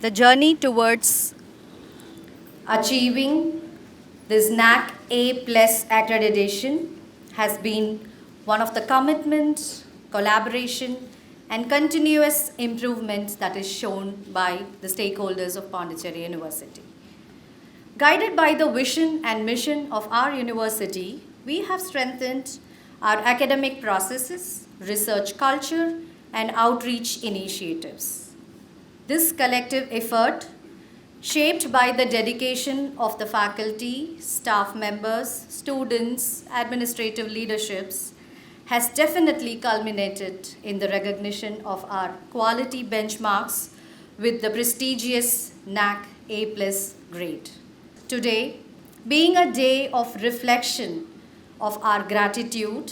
the journey towards achieving this NAAC A plus accreditation has been one of the commitment, collaboration, and continuous improvement that is shown by the stakeholders of Pondicherry University. Guided by the vision and mission of our university, we have strengthened our academic processes, research culture, and outreach initiatives. This collective effort, shaped by the dedication of the faculty, staff members, students, administrative leaderships, has definitely culminated in the recognition of our quality benchmarks with the prestigious NAAC A plus grade. Today, being a day of reflection of our gratitude,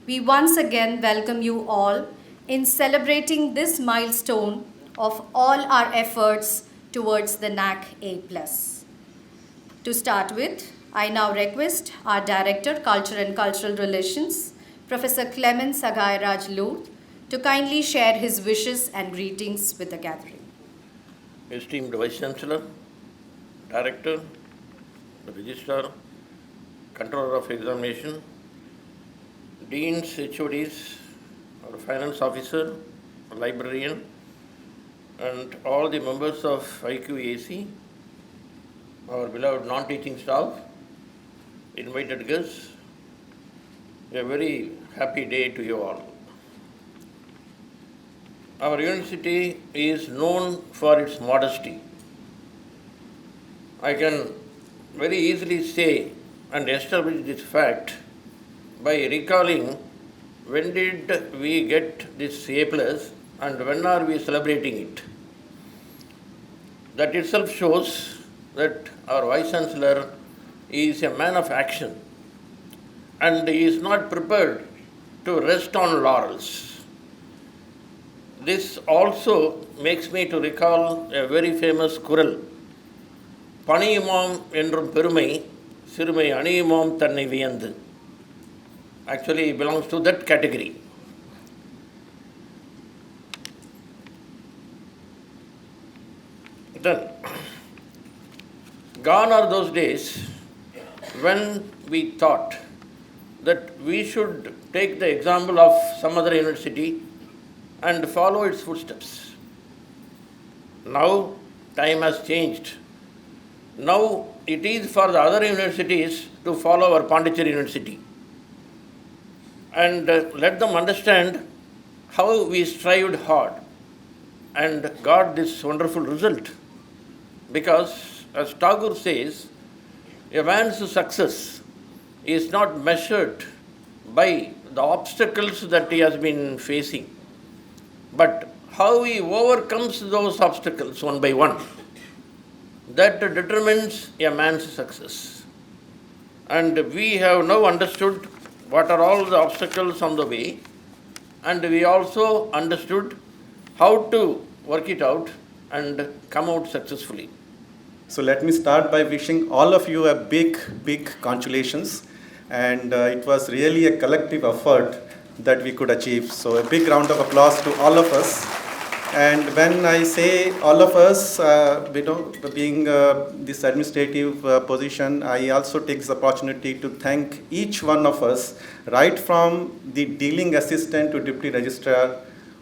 we once again welcome you all in celebrating this milestone of all our efforts towards the NAAC A+. To start with, I now request our Director, Culture and Cultural Relations, Professor Clement Sagairaj Luth, to kindly share his wishes and greetings with the gathering. Esteemed Vice Chancellor, Director, the Registrar, Controller of Examination, Deans, HODs, our Finance Officer, Librarian, and all the members of IQAC, our beloved non-teaching staff, invited guests, a very happy day to you all. Our university is known for its modesty. I can very easily say and establish this fact by recalling when did we get this A plus and when are we celebrating it. That itself shows that our Vice Chancellor is a man of action and he is not prepared to rest on laurels. This also makes me to recall a very famous குறள். பணியுமாம் என்றும் பெருமை சிறுமை அணியுமாம் தன்னை வியந்து. Actually it belongs to that category. Then, gone are those days when we thought that we should take the example of some other university and follow its footsteps. Now, time has changed. Now, it is for the other universities to follow our Pondicherry University and let them understand how we strived hard and got this wonderful result. Because, as Tagore says, a man's success is not measured by the obstacles that he has been facing, but how he overcomes those obstacles one by one. That determines a man's success. And we have now understood what are all the obstacles on the way, and we also understood how to work it out and come out successfully. So let me start by wishing all of you a big congratulations, and it was really a collective effort that we could achieve. So a big round of applause to all of us. And when I say all of us, being this administrative position, I also take this opportunity to thank each one of us, right from the dealing assistant to deputy registrar,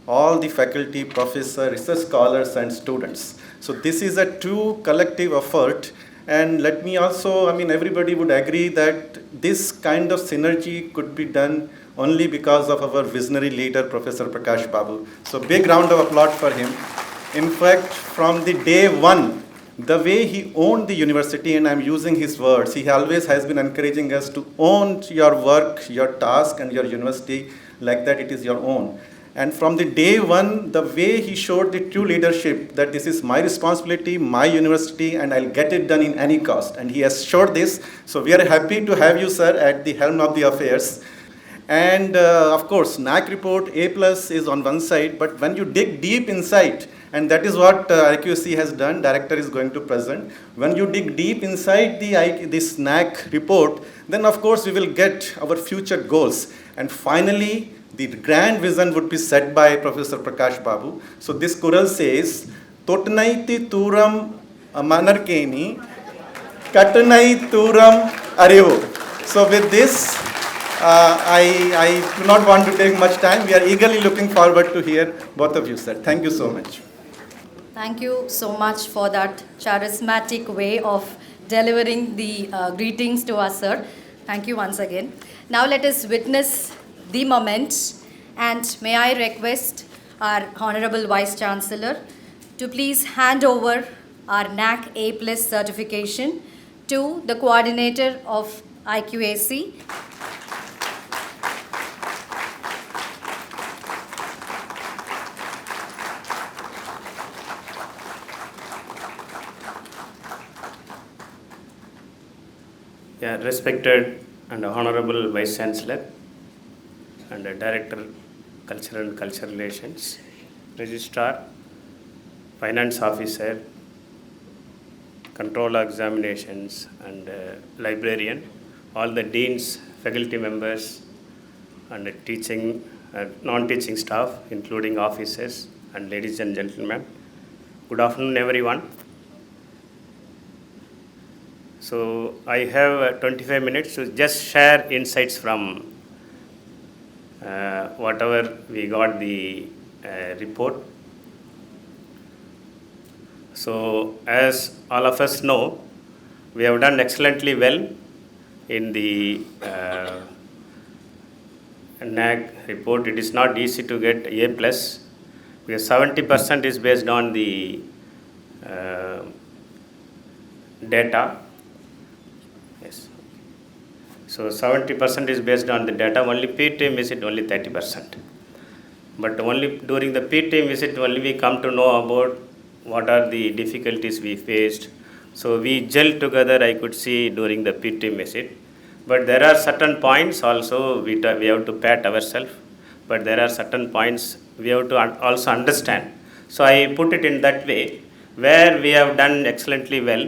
all the faculty, professor, research scholars, and students. So this is a true collective effort. And let me also, everybody would agree that this kind of synergy could be done only because of our visionary leader, Professor Prakash Babu. So big round of applause for him. In fact, from the day one, the way he owned the university, and I'm using his words, he always has been encouraging us to own your work, your task, and your university like that it is your own. And from the day one, the way he showed the true leadership, that this is my responsibility, my university, and I'll get it done in any cost. And he has showed this. So we are happy to have you, sir, at the helm of the affairs. And of course, NAAC report A plus is on one side, but when you dig deep inside, and that is what IQC has done, director is going to present. When you dig deep inside this NAAC report, then of course we will get our future goals. And finally, the grand vision would be set by Professor Prakash Babu. So this Kural says, Totnaiti Turam Manarkeni, Katanai Turam Arevo. So with this, I do not want to take much time. We are eagerly looking forward to hear both of you, sir. Thank you so much. Thank you so much for that charismatic way of delivering the greetings to us, sir. Thank you once again. Now let us witness the moment, and may I request our Honorable Vice Chancellor to please hand over our NAAC A+ certification to the coordinator of IQAC. Yeah, respected and Honorable Vice Chancellor and Director, Culture and Cultural Relations, Registrar, Finance Officer, Controller Examinations and Librarian, all the Deans, faculty members and teaching, non-teaching staff, including officers and ladies and gentlemen. Good afternoon, everyone. So I have 25 minutes to just share insights from whatever we got the report. So as all of us know, we have done excellently well in the NAAC report. It is not easy to get A+, because 70% is based on the data. Yes. So 70% is based on the data. Only P-team visit only 30%. But only during the P-team visit only we come to know about what are the difficulties we faced. So we gel together, I could see during the P-team visit. But there are certain points also we have to pat ourselves. But there are certain points we have to also understand. So I put it in that way, where we have done excellently well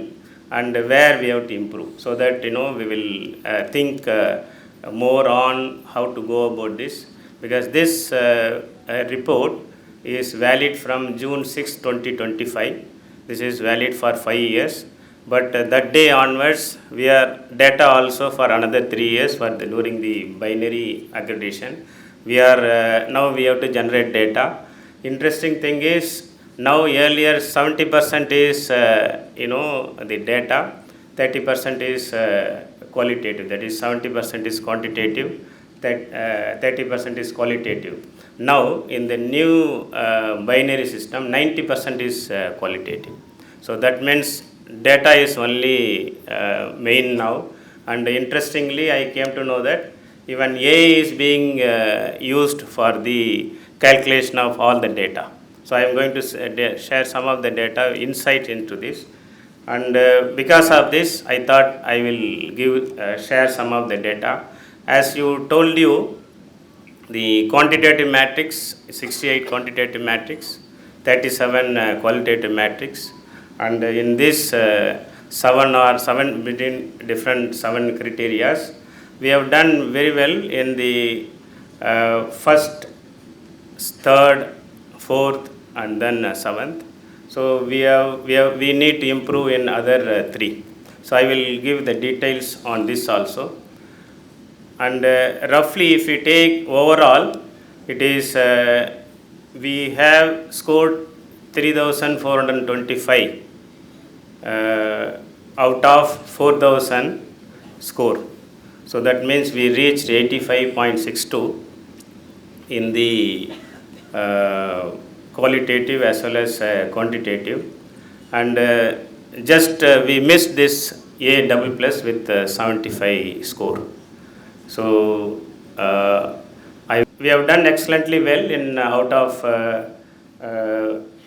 and where we have to improve, so that we will think more on how to go about this, because this report is valid from June 6, 2025. This is valid for 5 years, but that day onwards we are data also for another 3 years during the binary accreditation. We are now we have to generate data. Interesting thing is, now earlier 70% is the data, 30% is qualitative, that is 70% is quantitative, 30% is qualitative. Now in the new binary system, 90% is qualitative. So that means data is only main now. And interestingly, I came to know that even AI is being used for the calculation of all the data. So I am going to share some of the data insight into this, and because of this, I thought I will share some of the data. As you told you, the quantitative matrix, 68 quantitative matrix, 37 qualitative matrix, and in this seven between different 7 criteria, we have done very well in the first, third, fourth, and then 7th. So we need to improve in other 3. So I will give the details on this also. And roughly, if we take overall, it is we have scored 3,425 out of 4,000 score. So that means we reached 85.62 in the qualitative as well as quantitative, and just we missed this A double plus with 75 score. So we have done excellently well in out of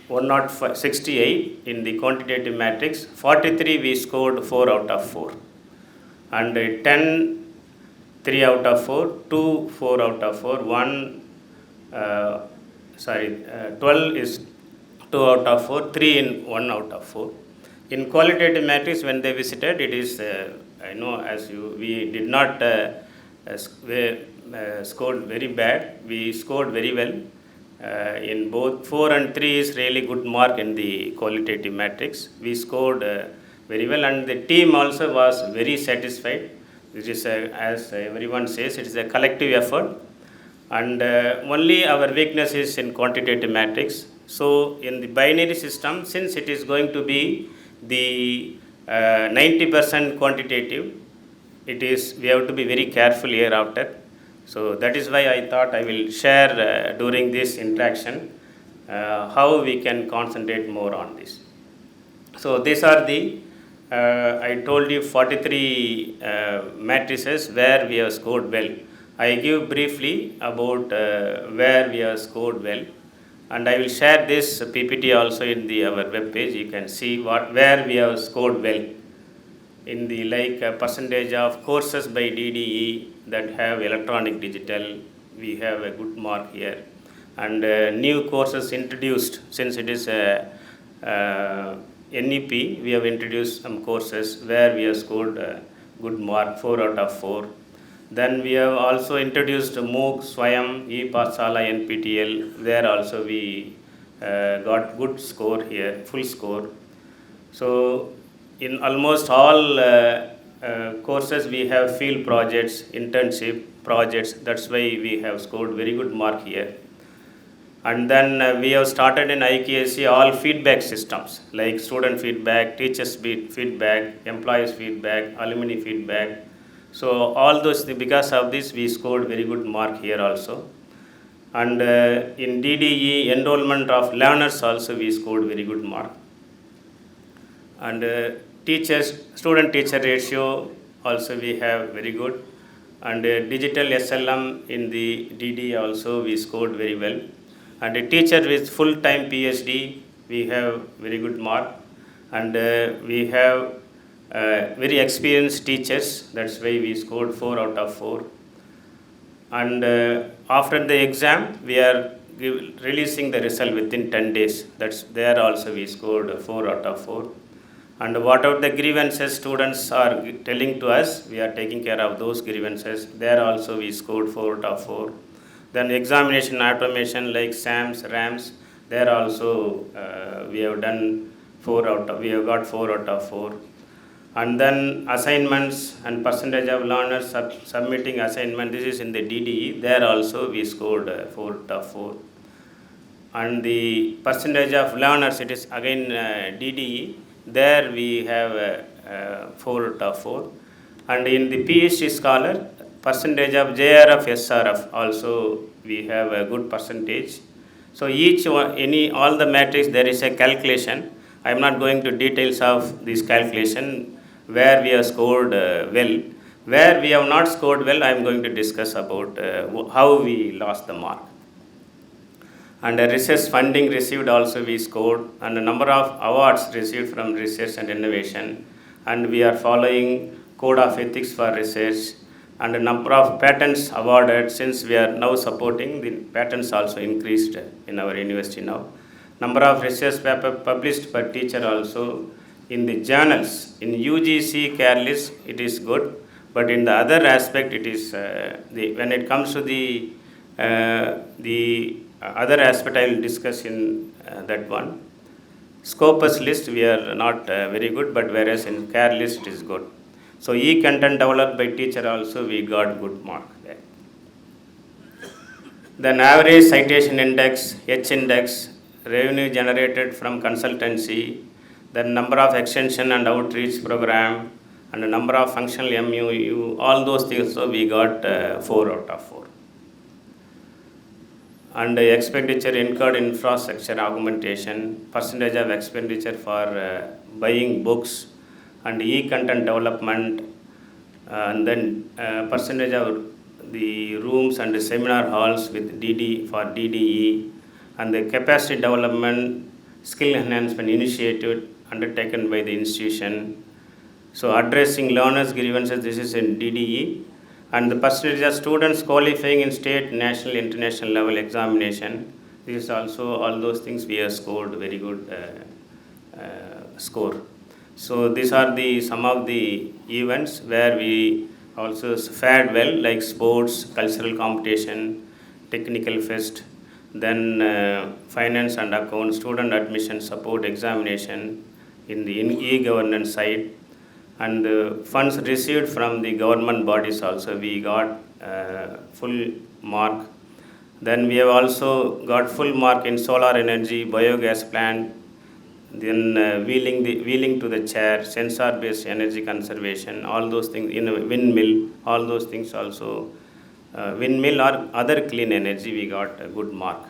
168 in the quantitative matrix. 43 we scored 4 out of 4, and 10 3 out of 4, 2 4 out of 4, 12 is 2 out of 4, 3 in 1 out of 4. In qualitative matrix, when they visited, it is we did not scored very bad. We scored very well. In both 4 and 3 is really good mark in the qualitative matrix. We scored very well, and the team also was very satisfied. This is, as everyone says, it is a collective effort, and only our weakness is in quantitative matrix. So in the binary system, since it is going to be the 90% quantitative, it is, we have to be very careful hereafter. So that is why I thought I will share during this interaction how we can concentrate more on this. So these are the, I told you 43 matrices where we have scored well. I give briefly about where we have scored well, and I will share this PPT also in the our web page. You can see where we have scored well. In the percentage of courses by DDE that have electronic digital, we have a good mark here. And new courses introduced, since it is a NEP, we have introduced some courses where we have scored a good mark, 4 out of 4. Then we have also introduced MOOC, Swayam, E-Pathshala, NPTL, where also we got good score here, full score. So in almost all courses we have field projects, internship projects, that's why we have scored very good mark here. And then we have started in IKSC all feedback systems like student feedback, teachers feedback, employees feedback, alumni feedback. So all those things, because of this we scored very good mark here also. And in DDE enrollment of learners also we scored very good mark. And student teacher ratio also we have very good, and digital SLM in the DD also we scored very well, and a teacher with full-time PhD we have very good mark, and we have very experienced teachers, that's why we scored 4 out of 4. And after the exam we are releasing the result within 10 days, that's there also we scored 4 out of 4. And whatever the grievances students are telling to us, we are taking care of those grievances. There also we scored 4 out of 4. Then examination automation like SAMs, RAMs, there also we have done we have got 4 out of 4. And then assignments and percentage of learners submitting assignment, this is in the DDE, there also we scored 4 out of 4. And the percentage of learners, it is again DDE, there we have 4 out of 4. And in the PhD scholar, percentage of JRF, SRF also we have a good percentage. So each one, all the matrix there is a calculation. I am not going to details of this calculation where we have scored well. Where we have not scored well, I am going to discuss about how we lost the mark. And research funding received also we scored, and a number of awards received from research and innovation, and we are following code of ethics for research, and a number of patents awarded, since we are now supporting the patents also increased in our university now. Number of research paper published per teacher also in the journals. In UGC careless it is good, but in the other aspect it is when it comes to the other aspect I will discuss in that one. Scopus list we are not very good, but whereas in care list is good. So e-content developed by teacher also we got good mark there. Then average citation index, H index, revenue generated from consultancy, the number of extension and outreach program, and the number of functional MUU, all those things, so we got 4 out of 4. And expenditure incurred infrastructure augmentation, percentage of expenditure for buying books and e-content development, and then percentage of the rooms and the seminar halls with DD for DDE, and the capacity development skill enhancement initiative undertaken by the institution. So addressing learners' grievances, this is in DDE. And the percentage of students qualifying in state, national, international level examination, this is also all those things we have scored very good score. So these are some of the events where we also fared well, like sports, cultural competition, technical fest, then finance and account, student admission support, examination in the e-governance side, and funds received from the government bodies also we got full mark. Then we have also got full mark in solar energy, biogas plant, then wheeling to the chair, sensor based energy conservation, all those things in a windmill, all those things also. Windmill or other clean energy, we got a good mark.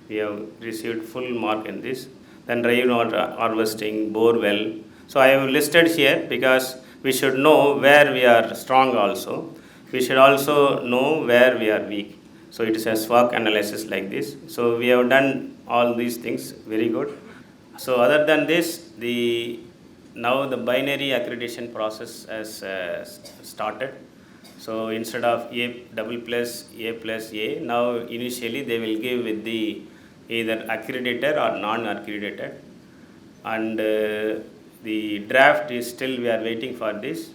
We have received full mark in this. Then rainwater harvesting, bore well. So I have listed here because we should know where we are strong also. We should also know where we are weak. So it is a SWOT analysis like this. So we have done all these things very good. So other than this, now the binary accreditation process has started. So instead of A double plus A, now initially they will give with the either accredited or non-accredited. And the draft is still, we are waiting for this.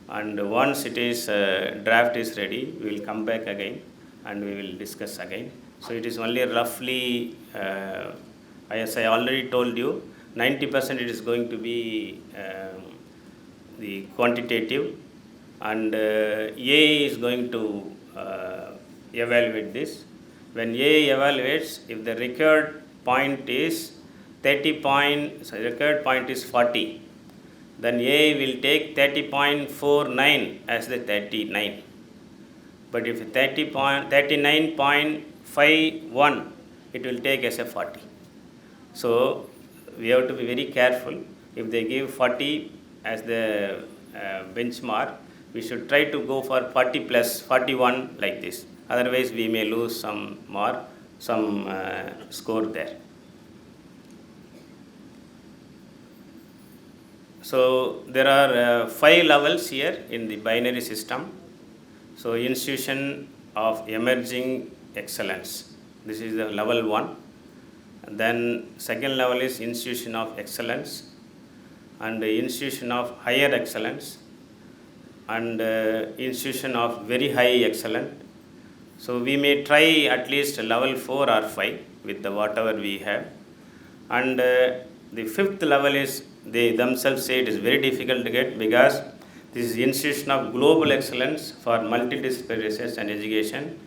And once it is draft is ready, we will come back again and we will discuss again. So it is only roughly, as I already told you, 90% it is going to be the quantitative, and A is going to evaluate this. When A evaluates, if the required point is required point is 40, then A will take 30.49 as the 39. But if 39.51, it will take as a 40. So we have to be very careful. If they give 40 as the benchmark, we should try to go for 40 plus 41 like this. Otherwise, we may lose some mark, some score there. So there are 5 levels here in the binary system. So institution of emerging excellence. This is the level 1. Then second level is institution of excellence, and the institution of higher excellence, and institution of very high excellence. So we may try at least level 4 or 5 with the whatever we have. And the 5th level is, they themselves say it is very difficult to get, because this is institution of global excellence for multidisciplinary research and education,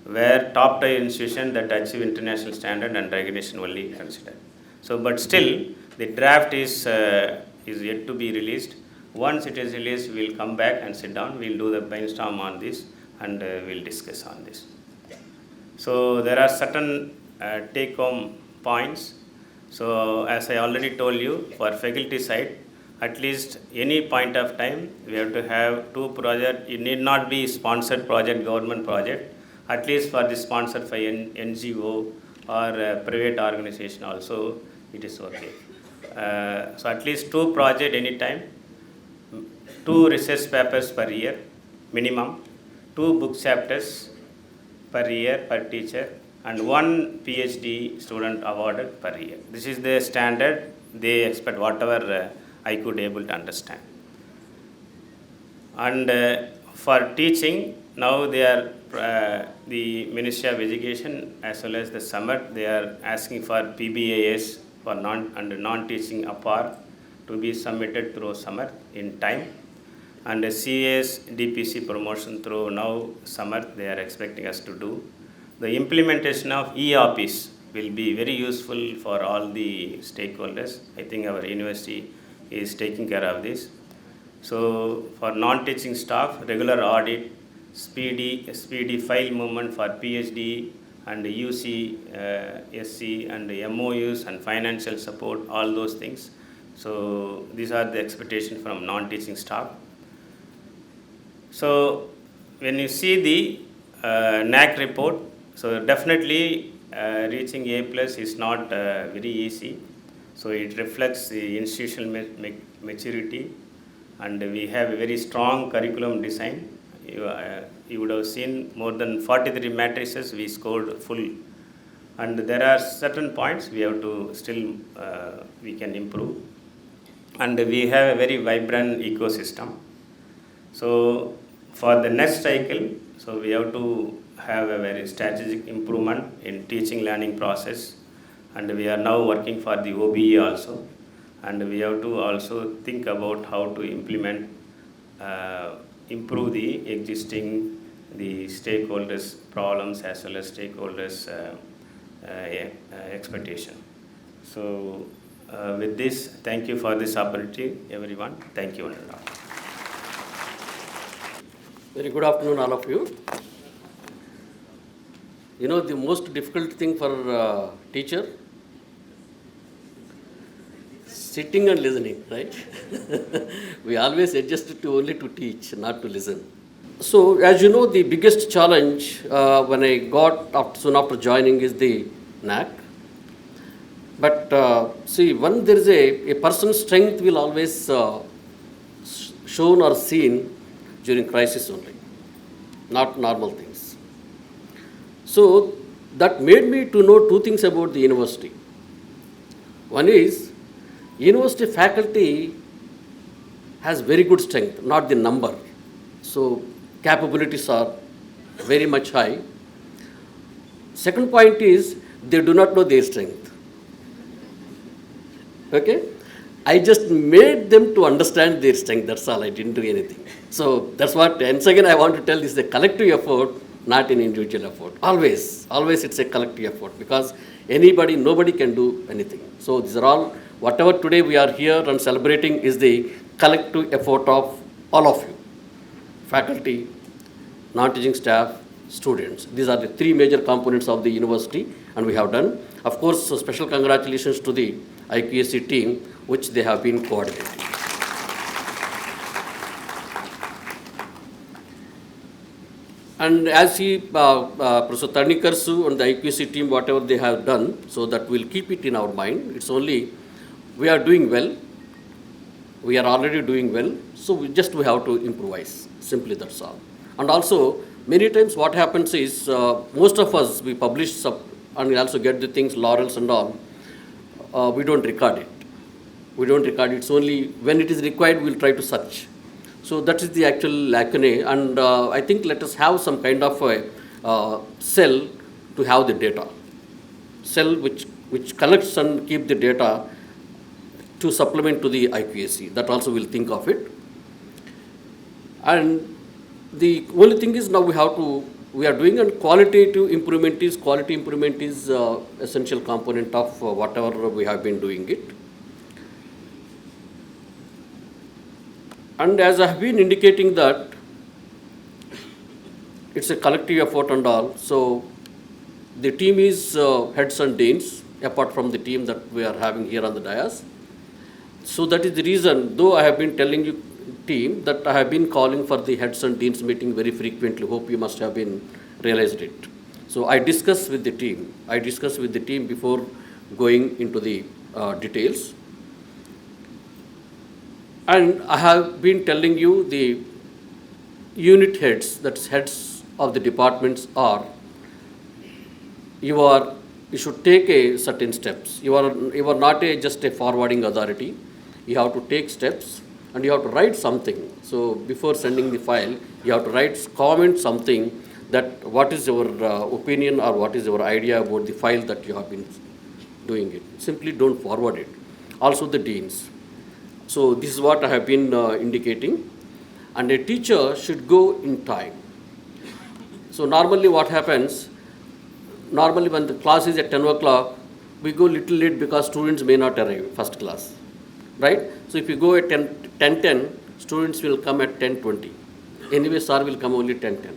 where top tier institutions that achieve international standard and recognition only considered. So, but still, the draft is yet to be released. Once it is released, we will come back and sit down. We will do the brainstorm on this, and we will discuss on this. So there are certain take-home points. So as I already told you, for faculty side, at least any point of time, we have to have 2 projects. It need not be sponsored project, government project. At least for the sponsored by NGO or private organization also, it is okay. So at least 2 projects anytime, 2 research papers per year minimum, 2 book chapters per year per teacher, and 1 PhD student awarded per year. This is the standard they expect, whatever I could able to understand. And for teaching, now they are the Ministry of Education as well as the SUMMER, they are asking for PBAS for non-teaching APAR to be submitted through SUMMER in time, and the CAS DPC promotion through now SUMMER they are expecting us to do. The implementation of e-office will be very useful for all the stakeholders. I think our university is taking care of this. So for non-teaching staff, regular audit, speedy file movement for PhD and UC, SC and MOUs and financial support, all those things. So these are the expectations from non-teaching staff. So when you see the NAAC report, so definitely reaching A+ is not very easy. So it reflects the institutional maturity, and we have a very strong curriculum design. You would have seen more than 43 matrices we scored full, and there are certain points we have to still we can improve, and we have a very vibrant ecosystem. So for the next cycle, so we have to have a very strategic improvement in teaching learning process, and we are now working for the OBE also, and we have to also think about how to implement, improve the existing the stakeholders' problems as well as stakeholders' expectation. So with this, thank you for this opportunity, everyone. Thank you. Very good afternoon, all of you. You know, the most difficult thing for teacher, sitting and listening, right? We always adjust to only to teach, not to listen. So, as you know, the biggest challenge when I got soon after joining is the NAAC. But see, when there is a person's strength will always shown or seen during crisis only, not normal things. So that made me to know two things about the university. One is, university faculty has very good strength, not the number. So capabilities are very much high. Second point is, they do not know their strength. Okay? I just made them to understand their strength, that's all, I didn't do anything. So that's what, once again I want to tell, this is a collective effort, not an individual effort. Always it's a collective effort, because nobody can do anything. So these are all, whatever today we are here and celebrating is the collective effort of all of you. Faculty, non-teaching staff, students. These are the three major components of the university, and we have done. Of course, so special congratulations to the IQAC team, which they have been coordinating. And as Professor Tarnikarsu and the IQAC team, whatever they have done, so that we'll keep it in our mind. It's only, we are doing well. We are already doing well. So we have to improvise. Simply that's all. And also, many times what happens is, most of us, we publish and we also get the things, laurels and all. We don't record it. It's only when it is required, we'll try to search. So that is the actual lacune, and I think let us have some kind of a cell to have the data. Cell which collects and keep the data to supplement to the IQAC. That also we'll think of it. And the only thing is now we are doing, and quality improvement is essential component of whatever we have been doing it. And as I have been indicating that it's a collective effort and all, so the team is heads and deans, apart from the team that we are having here on the dais. So that is the reason, though I have been telling you team, that I have been calling for the heads and deans meeting very frequently. Hope you must have been realized it. So I discuss with the team before going into the details. And I have been telling you the unit heads, that's heads of the departments are, you should take a certain steps. You are not just a forwarding authority. You have to take steps and you have to write something. So before sending the file, you have to comment something, that what is your opinion or what is your idea about the file that you have been doing it. Simply don't forward it. Also the deans. So this is what I have been indicating. And a teacher should go in time. So normally what happens, when the class is at 10 o'clock, we go little late because students may not arrive first class, right? So if you go at 10:10, students will come at 10:20. Anyway, sir will come only 10:10.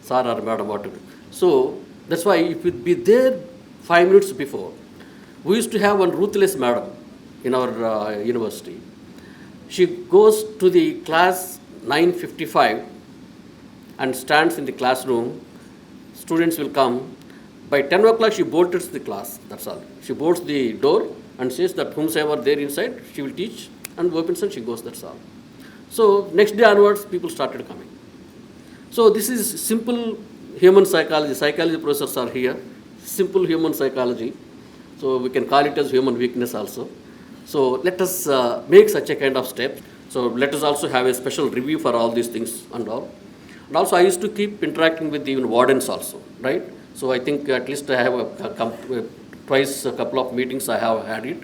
Sir or madam, what to do. So that's why if you be there 5 minutes before, we used to have one ruthless madam in our university. She goes to the class 9:55 and stands in the classroom. Students will come. By 10 o'clock, she bolts the class. That's all. She bolts the door and says that whomsoever there inside, she will teach, and opens and she goes. That's all. So next day onwards, people started coming. So this is simple human psychology. Psychology professors are here. Simple human psychology. So we can call it as human weakness also. So let us make such a kind of step. So let us also have a special review for all these things and all. And also I used to keep interacting with even wardens also, right? So I think at least I have twice a couple of meetings I have had it.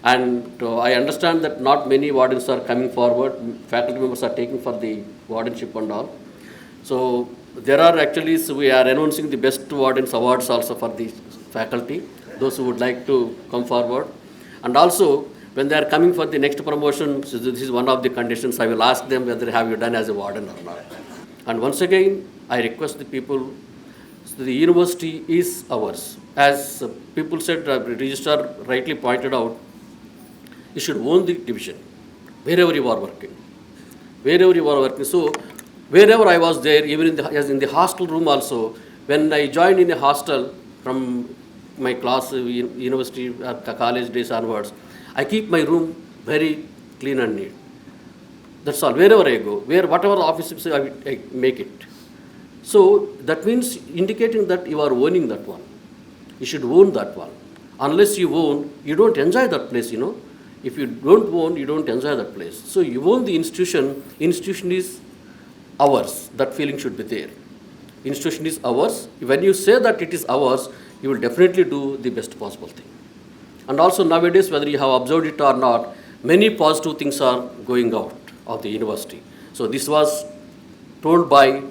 And I understand that not many wardens are coming forward, faculty members are taking for the wardenship and all. So there are actually, so we are announcing the best wardens awards also for the faculty, those who would like to come forward. And also, when they are coming for the next promotion, so this is one of the conditions, I will ask them whether have you done as a warden or not. And once again, I request the people, so the university is ours. As people said, registrar rightly pointed out, you should own the division, wherever you are working. Wherever you are working. So, wherever I was there, even as in the hostel room also, when I joined in a hostel from my class, university, college days onwards, I keep my room very clean and neat. That's all. Wherever I go, whatever office I make it. So that means indicating that you are owning that one. You should own that one. Unless you own, you don't enjoy that place, If you don't own, you don't enjoy that place. So you own the institution. Institution is ours. That feeling should be there. Institution is ours. When you say that it is ours, you will definitely do the best possible thing. And also nowadays, whether you have observed it or not, many positive things are going out of the university. So this was told by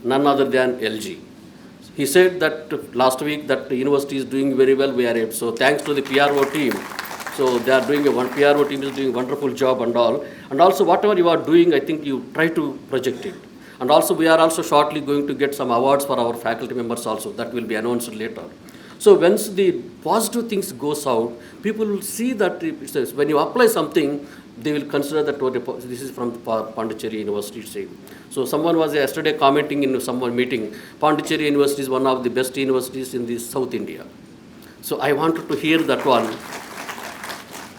none other than LG. He said that last week that the university is doing very well. So thanks to the PRO team. So they are doing one PRO team is doing a wonderful job and all. And also whatever you are doing, I think you try to project it. And also we are also shortly going to get some awards for our faculty members also. That will be announced later. So once the positive things goes out, people will see that when you apply something, they will consider that this is from Pondicherry University. So someone was yesterday commenting in someone meeting, Pondicherry University is one of the best universities in the South India. So I wanted to hear that one.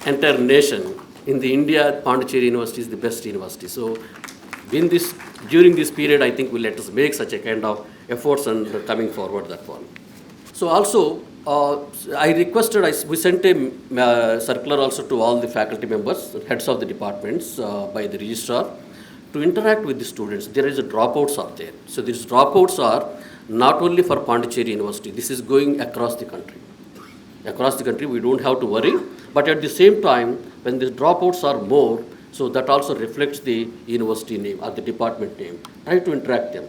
Entire nation in the India, Pondicherry University is the best university. So during this period, I think we'll let us make such a kind of efforts and coming forward that one. So also, we sent a circular also to all the faculty members, heads of the departments by the registrar to interact with the students. There is a dropouts are there. So these dropouts are not only for Pondicherry University, this is going across the country. Across the country, we don't have to worry. But at the same time, when the dropouts are more, so that also reflects the university name or the department name. Try to interact them.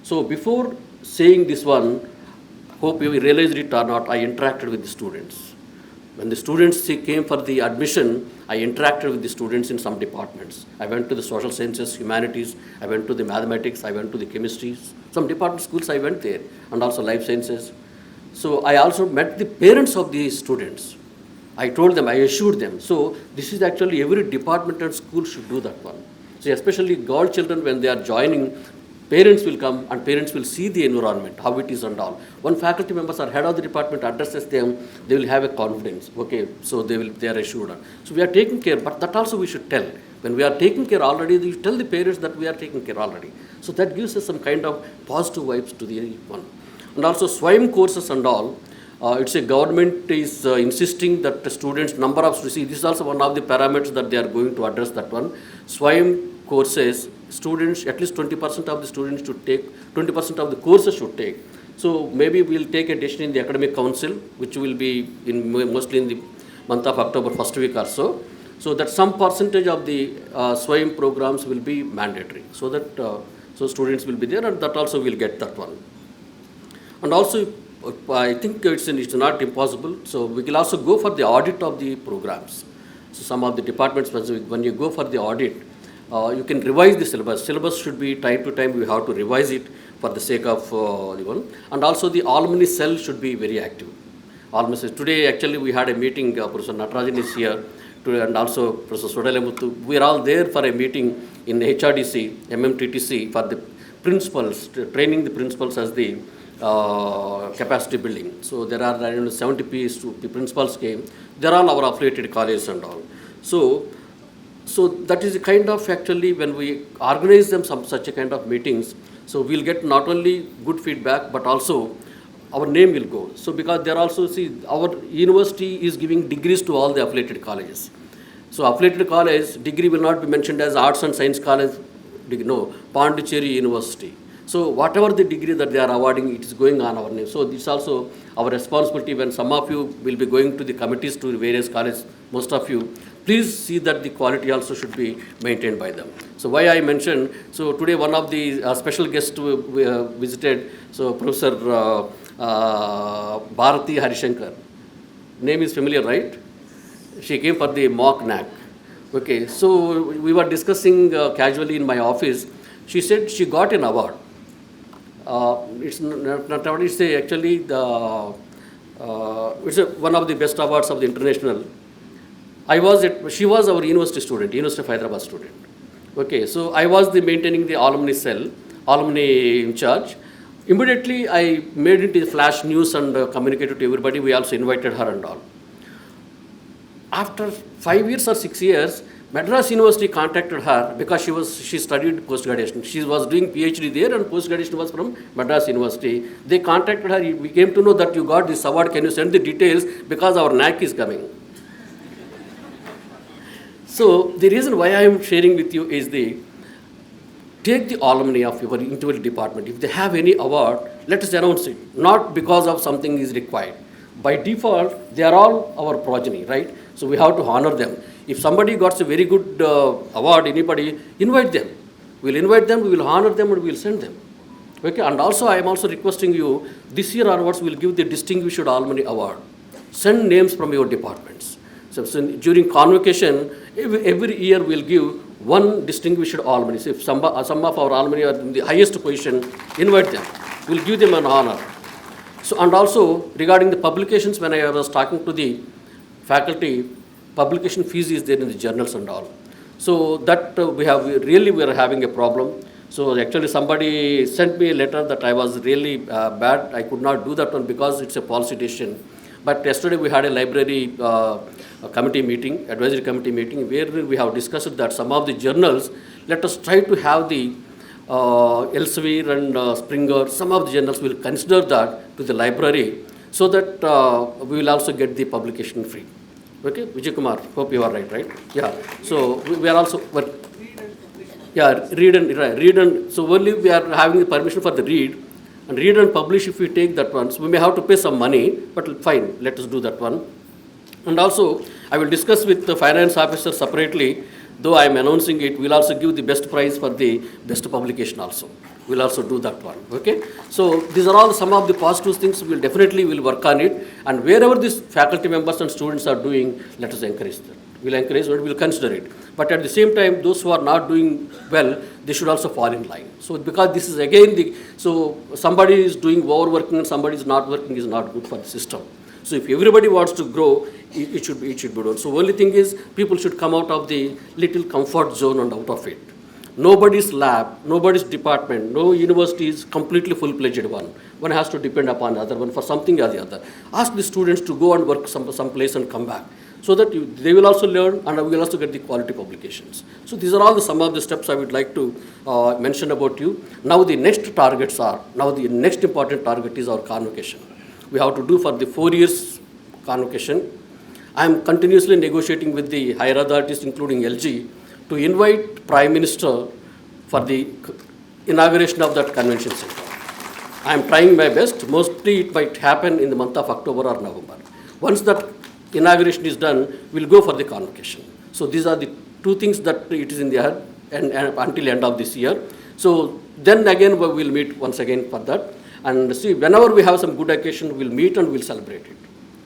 So before saying this one, hope you realized it or not, I interacted with the students. When the students came for the admission, I interacted with the students in some departments. I went to the social sciences, humanities, I went to the mathematics, I went to the chemistry. Some department schools I went there, and also life sciences. So I also met the parents of the students. I told them, I assured them. So this is actually every department and school should do that one. So especially girl children, when they are joining, parents will come and parents will see the environment, how it is and all. When faculty members or head of the department addresses them, they will have a confidence. Okay, so they are assured. So we are taking care, but that also we should tell. When we are taking care already, we tell the parents that we are taking care already. So that gives us some kind of positive vibes to the one. And also SWAYM courses and all. It's a government is insisting that the students, number of students, this is also one of the parameters that they are going to address that one. SWAYM courses, students, at least 20% of the students should take, 20% of the courses should take. So maybe we'll take a decision in the academic council, which will be mostly in the month of October, first week or so. So that some percentage of the SWAYM programs will be mandatory. So that so students will be there, and that also will get that one. And also, I think it's not impossible. So we will also go for the audit of the programs. So some of the departments, when you go for the audit, you can revise the syllabus. Syllabus should be time to time. We have to revise it for the sake of the one. And also the alumni cell should be very active. Alumni today actually we had a meeting. Professor Natarajan is here, and also Professor Sodalemuthu. We are all there for a meeting in HRDC, MMTTC for the principals, training the principals as the capacity building. So there are 70 principals came. They are all our affiliated colleges and all. So that is a kind of actually when we organize them such a kind of meetings, so we'll get not only good feedback but also our name will go. So because there also our university is giving degrees to all the affiliated colleges. So affiliated college degree will not be mentioned as Arts and Science College, no, Pondicherry University. So whatever the degree that they are awarding, it is going on our name. So this is also our responsibility when some of you will be going to the committees to various colleges, most of you, please see that the quality also should be maintained by them. So why I mentioned, so today one of the special guests visited, so Professor Bharati Harishankar. Name is familiar, right? She came for the mock NAAC. Okay, so we were discussing casually in my office. She said she got an award. It's not award, it's actually the, it's one of the best awards of the international. She was our university student, University of Hyderabad student. Okay, so I was maintaining the alumni cell, alumni in charge. Immediately I made it the flash news and communicated to everybody. We also invited her and all. After 5 years or 6 years, Madras University contacted her because she studied post-graduation. She was doing PhD there and post-graduation was from Madras University. They contacted her. We came to know that you got this award. Can you send the details because our NAAC is coming. So the reason why I am sharing with you is take the alumni of your individual department. If they have any award, let us announce it. Not because of something is required. By default, they are all our progeny, right? So we have to honor them. If somebody got a very good award, anybody, invite them. We'll invite them, we will honor them, and we will send them. Okay, and also I am also requesting you, this year onwards, we will give the Distinguished Alumni Award. Send names from your departments. So during convocation, every year we will give one distinguished alumni. So if some of our alumni are in the highest position, invite them. We will give them an honor. So, and also regarding the publications, when I was talking to the faculty, publication fees is there in the journals and all. So that we are having a problem. So actually somebody sent me a letter that I was really bad. I could not do that one because it's a policy decision. But yesterday we had a library committee meeting, advisory committee meeting, where we have discussed that some of the journals, let us try to have the Elsevier and Springer, some of the journals will consider that to the library so that we will also get the publication free. Okay, Vijay Kumar, hope you are right? Yeah. So we are also, read and, so only we are having the permission for the read and publish if we take that one. So we may have to pay some money, but fine, let us do that one. And also, I will discuss with the finance officer separately, though I am announcing it, we'll also give the best prize for the best publication also. We'll also do that one, okay? So these are all some of the positive things. We'll definitely work on it. And wherever these faculty members and students are doing, let us encourage them. We'll encourage it, we'll consider it. But at the same time, those who are not doing well, they should also fall in line. So because this is again, so somebody is doing overworking and somebody is not working is not good for the system. So if everybody wants to grow, it should be done. So only thing is, people should come out of the little comfort zone and out of it. Nobody's lab, nobody's department, no university is completely full-fledged one. One has to depend upon the other one for something or the other. Ask the students to go and work some place and come back, so that they will also learn and we will also get the quality publications. So these are all some of the steps I would like to mention about you. Now the next targets are, now the next important target is our convocation. We have to do for the 4 years convocation. I am continuously negotiating with the higher authorities, including LG, to invite Prime Minister for the inauguration of that convention center. I am trying my best. Mostly it might happen in the month of October or November. Once that inauguration is done, we'll go for the convocation. So these are the two things that it is in the air and until end of this year. So then again we will meet once again for that. And see, whenever we have some good occasion, we'll meet and we'll celebrate it.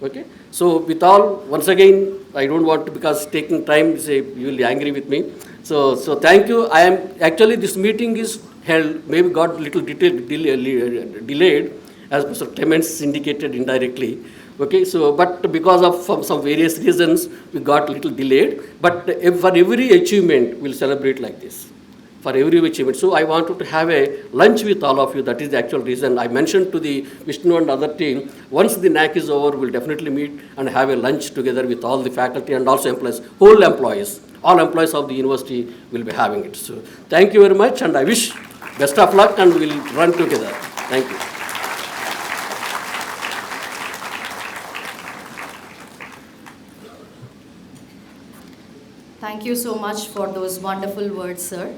Okay? So with all, once again, I don't want to, because taking time, say you will be angry with me. So thank you. I am, actually this meeting is held, maybe got a little delayed, as Mr. Clements indicated indirectly. Okay, so, but because of some various reasons, we got a little delayed. But for every achievement, we'll celebrate like this. For every achievement. So I wanted to have a lunch with all of you. That is the actual reason. I mentioned to the Vishnu and other team, once the NAAC is over, we'll definitely meet and have a lunch together with all the faculty and also employees, whole employees. All employees of the university will be having it. So thank you very much, and I wish best of luck, and we'll run together. Thank you. Thank you so much for those wonderful words, sir.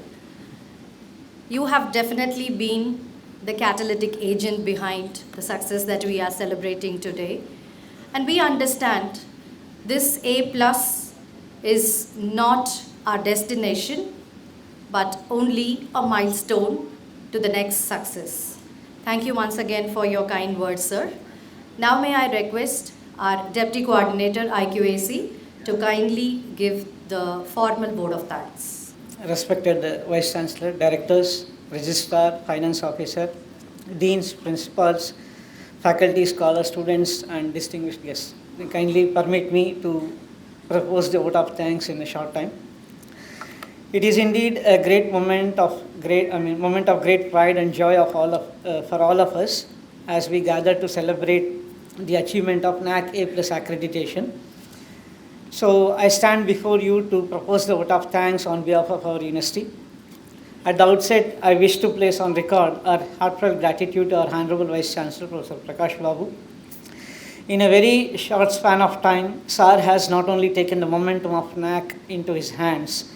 You have definitely been the catalytic agent behind the success that we are celebrating today. And we understand this A plus is not our destination, but only a milestone to the next success. Thank you once again for your kind words, sir. Now may I request our Deputy Coordinator IQAC to kindly give the formal vote of thanks. Respected Vice Chancellor, Directors, Registrar, Finance Officer, Deans, Principals, faculty, scholars, students and distinguished guests. Kindly permit me to propose the vote of thanks in a short time. It is indeed a great moment of great pride and joy for all of us as we gather to celebrate the achievement of NAAC A Plus accreditation. So I stand before you to propose the vote of thanks on behalf of our university. At the outset, I wish to place on record our heartfelt gratitude to our Honorable Vice Chancellor, Professor Prakash Babu. In a very short span of time, Sir has not only taken the momentum of NAAC into his hands,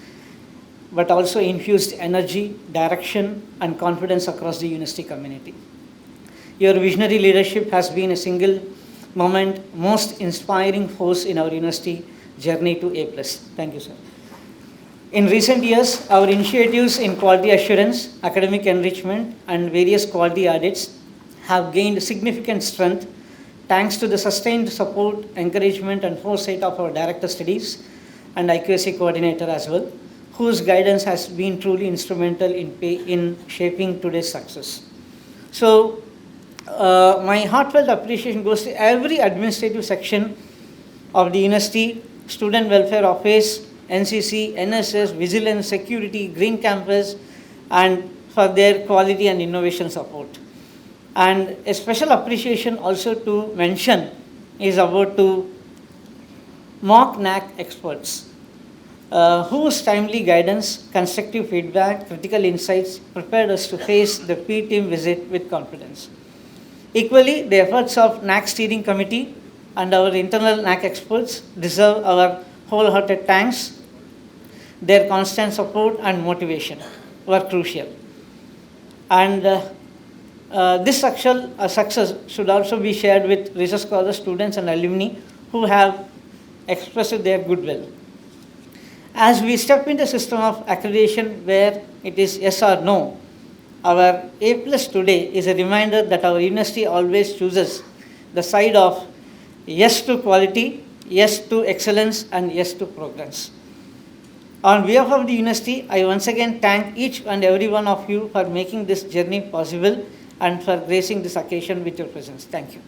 but also infused energy, direction, and confidence across the university community. Your visionary leadership has been a single moment, most inspiring force in our university journey to A+. Thank you, sir. In recent years, our initiatives in quality assurance, academic enrichment, and various quality audits have gained significant strength thanks to the sustained support, encouragement, and foresight of our Director Studies and IQAC Coordinator as well, whose guidance has been truly instrumental in shaping today's success. So, my heartfelt appreciation goes to every administrative section of the university, Student Welfare Office, NCC, NSS, Vigilance, Security, Green Campus, and for their quality and innovation support. And a special appreciation also to mention is about to mock NAAC experts, whose timely guidance, constructive feedback, critical insights prepared us to face the P-team visit with confidence. Equally, the efforts of NAAC Steering Committee and our internal NAAC experts deserve our wholehearted thanks. Their constant support and motivation were crucial. And this success should also be shared with research scholars, students, and alumni who have expressed their goodwill. As we step into a system of accreditation where it is yes or no, our A plus today is a reminder that our university always chooses the side of yes to quality, yes to excellence, and yes to progress. On behalf of the university, I once again thank each and every one of you for making this journey possible and for gracing this occasion with your presence. Thank you.